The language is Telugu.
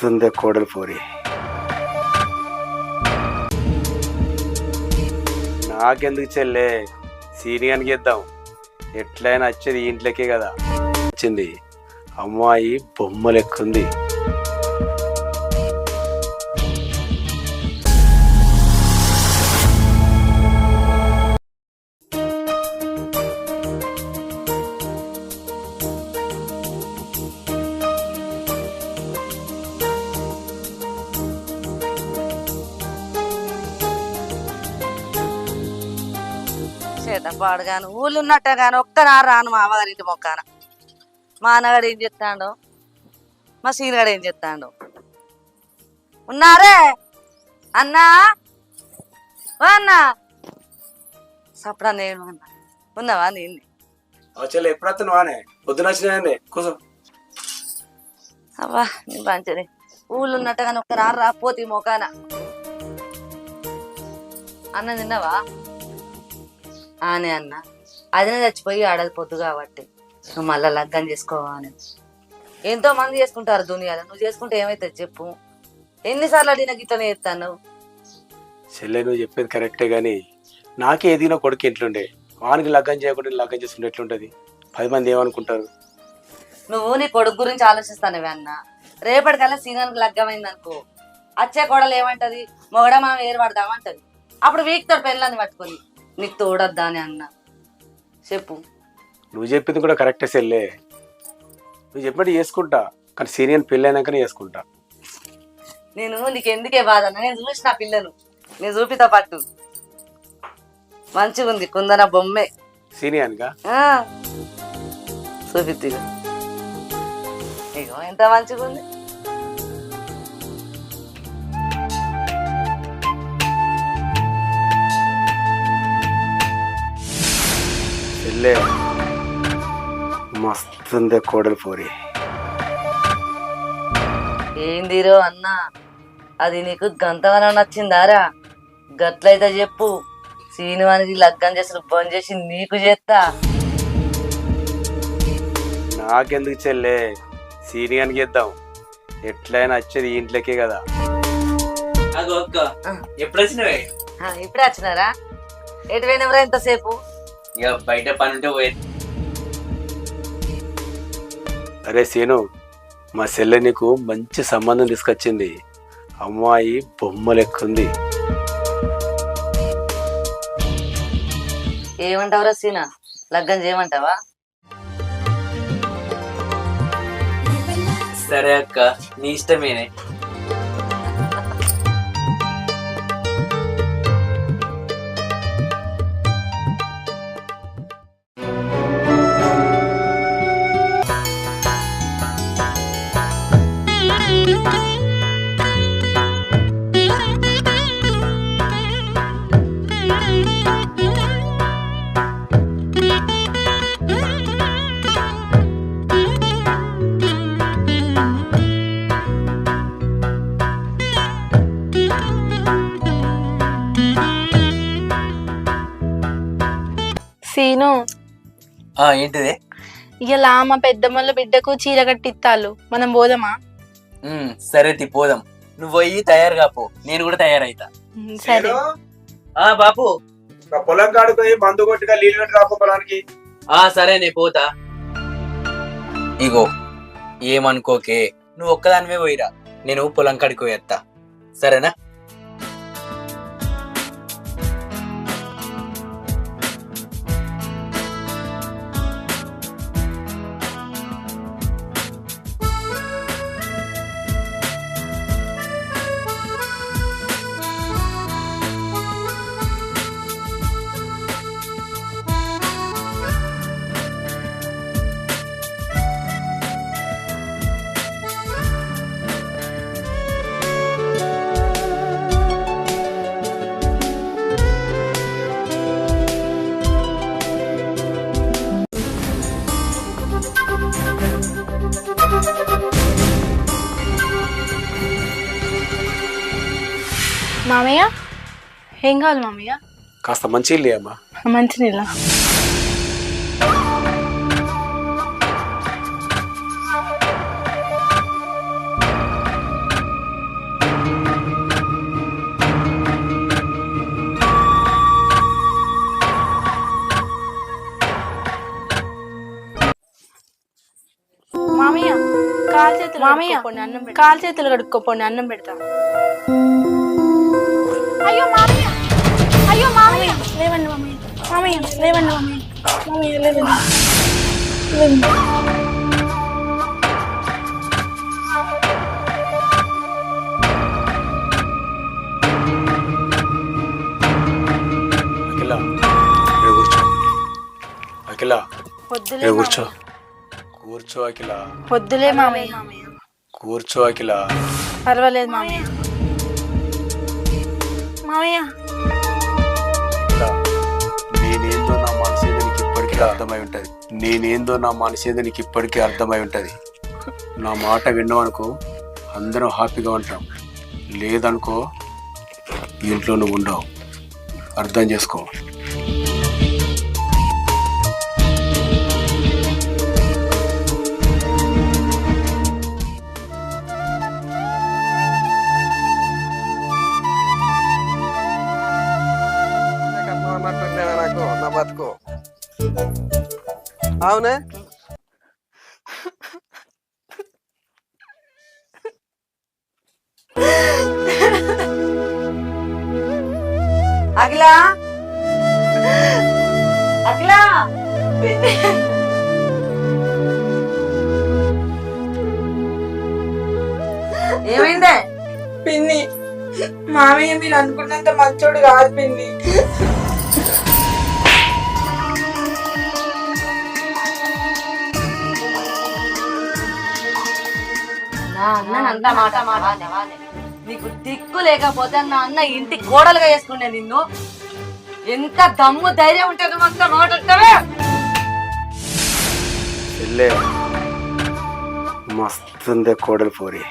మస్తుంది కోడలు పోరి. నాకెందుకు చెల్లే, సీనియర్కి ఇద్దాం. ఎట్లయినా వచ్చేది ఇంట్లోకే కదా. వచ్చింది అమ్మాయి బొమ్మ లెక్కుంది. పాడుగాను ఊళ్ళు ఉన్నట్టే గాని ఒక్కనారు రాను మా అమ్మగారింటి మొక్కాన. మా అన్నగాడు ఏం చెప్తాడు, మా సీనగాడు ఏం చెప్తాడు. ఉన్నారే అన్నా, ఓ అన్నా సపడా నేను అన్నా. ఉన్నావా నేను ఎప్పుడు వానే పొద్దున వచ్చినా కూర్చో. అవ్వా నీ మంచిది. ఊళ్ళు ఉన్నట్టు కానీ ఒక్కనారు రాపోతే మొక్కాన. అన్న తిన్నావా? ఆనే అన్న అదినే చచ్చిపోయి ఆడది పొద్దు కాబట్టి నువ్వు మళ్ళా లగ్గం చేసుకోవాలి. ఎంతో మంది చేసుకుంటారు దునియాలో, నువ్వు చేసుకుంటే ఏమైతుంది చెప్పు? ఎన్నిసార్లు అడిగినా గిట్లనే చేస్తాను. చెల్లె నువ్వు చెప్పేది కరెక్టే గాని నాకే ఏదినో కొడుకు ఎట్లుండే, వానికి లగ్గం చేయకుండా లగ్గం చేసుకుంటే ఎట్లుంటది? 10 మంది ఏమనుకుంటారు? నువ్వు నీ కొడుకు గురించి ఆలోచిస్తానవే అన్న. రేపటికల్లా సీనానికి లగ్గమైంది అనుకో, అచ్చే కోడలు ఏమంటది, మొగడ మనం ఏర్పడదామంటది. అప్పుడు వీక్తోడు పెళ్ళని పట్టుకొని నీకు తోడద్దా అని అన్న. చెప్పు. నువ్వు చెప్పింది కూడా కరెక్టే చెల్లె. నువ్వు చెప్పినట్టు చేసుకుంటా, కానీ సీనియర్ పెళ్ళి అయినాకనే చేసుకుంటా. నేను నీకు ఎందుకే బాధ అన్న, నేను చూసిన పిల్లను, నేను చూపితో పట్టు. మంచిగా ఉంది కుందన బొమ్మే సీనియర్గా చూపిద్ది. ఇగో ఎంత మంచిగా ఉంది. చెల్లె మస్తుంది కోడలు పోరి. ఏందిరో అన్న, అది నీకు గంతగానో నచ్చిందారా? గట్లయితే చెప్పు, సీనివానికి లగ్గం చేసి బంద్ చేసి నీకు చేస్తా. నాకెందుకు చెల్లె, సీనియర్కి ఇద్దాం. ఎట్లయినా వచ్చేది ఇంట్లోకే కదా. ఎప్పుడు వచ్చినవే? ఇప్పుడే వచ్చినారా? ఎటు పోయినవరా ఇంతసేపు? ఇక బయట పని ఉంటే పోయేది. అరే సీను, మా చెల్లె నీకు మంచి సంబంధం తీసుకొచ్చింది. అమ్మాయి బొమ్మ లెక్కుంది. ఏమంటావురా సీనా, లగ్గం చేయమంటావా? సరే అక్క, నీ ఇష్టమేనే. సీను, ఏంటిది? ఇలా మా పెద్దమ్మల బిడ్డకు చీర కట్టిత్తాలు, మనం పోదామా? సరే పోదాం. నువ్వు పోయి తయారుగా పో, నేను కూడా తయారైతా. సరే. బాపు పొలం కాడుకొని మందు కొట్టుగా నీళ్ళు పెట్టి రాపో పొలానికి. సరే నే పోతా. ఇగో ఏమనుకోకే, నువ్వు ఒక్కదానివే పోయిరా, నేను పొలం కాడికి పోయేస్తా. సరేనా? మామయ్య ఏం కావాలి మామయ్య? కాస్త మంచి ఇల్లు అమ్మా. మంచి నీళ్ళ. మామయ్య కాలు చేతులు కడుక్కోపోండి అన్నం పెడతా. అయ్యో మామయ్య, అయ్యో మామయ్య, లేవండి మామయ్య, మామయ్య లేవండి మామయ్య, మామయ్య లేవండి. అఖిల ఇక్కడ కూర్చో. అఖిల వద్దులే ఇక్కడ కూర్చో. కూర్చో అఖిల. వద్దులే మామయ్య. కూర్చో అఖిల. పర్వాలేదు మామయ్య. మామయ్య అఖిల, నేనేందో నా మనసేదో నీకు ఇప్పటికీ అర్థమై ఉంటది. నేనేందో నా మనసేదో నీకు ఇప్పటికీ అర్థమై ఉంటది. నా మాట విన్నావనుకో అందరం హ్యాపీగా ఉంటాం. లేదనుకో ఇంట్లో నువ్వు ఉండవు. అర్థం చేసుకో. నాకు నా బతుకు అవునే. అఖిలా, అఖిలా, ఏమైందే? పిన్ని, మామయ్య మీరు అనుకున్నంత మంచోడు కాదు పిన్ని. నా అన్న అంత మాట మాట నీకు దిక్కు లేకపోతే నా అన్న ఇంటి కోడలుగా చేసుకునే నిన్ను. ఎంత దమ్ము ధైర్యం ఉంటే నువ్వు అంత మాట్లాడతావే. చెల్లే మస్తుందే కోడలు పోరి.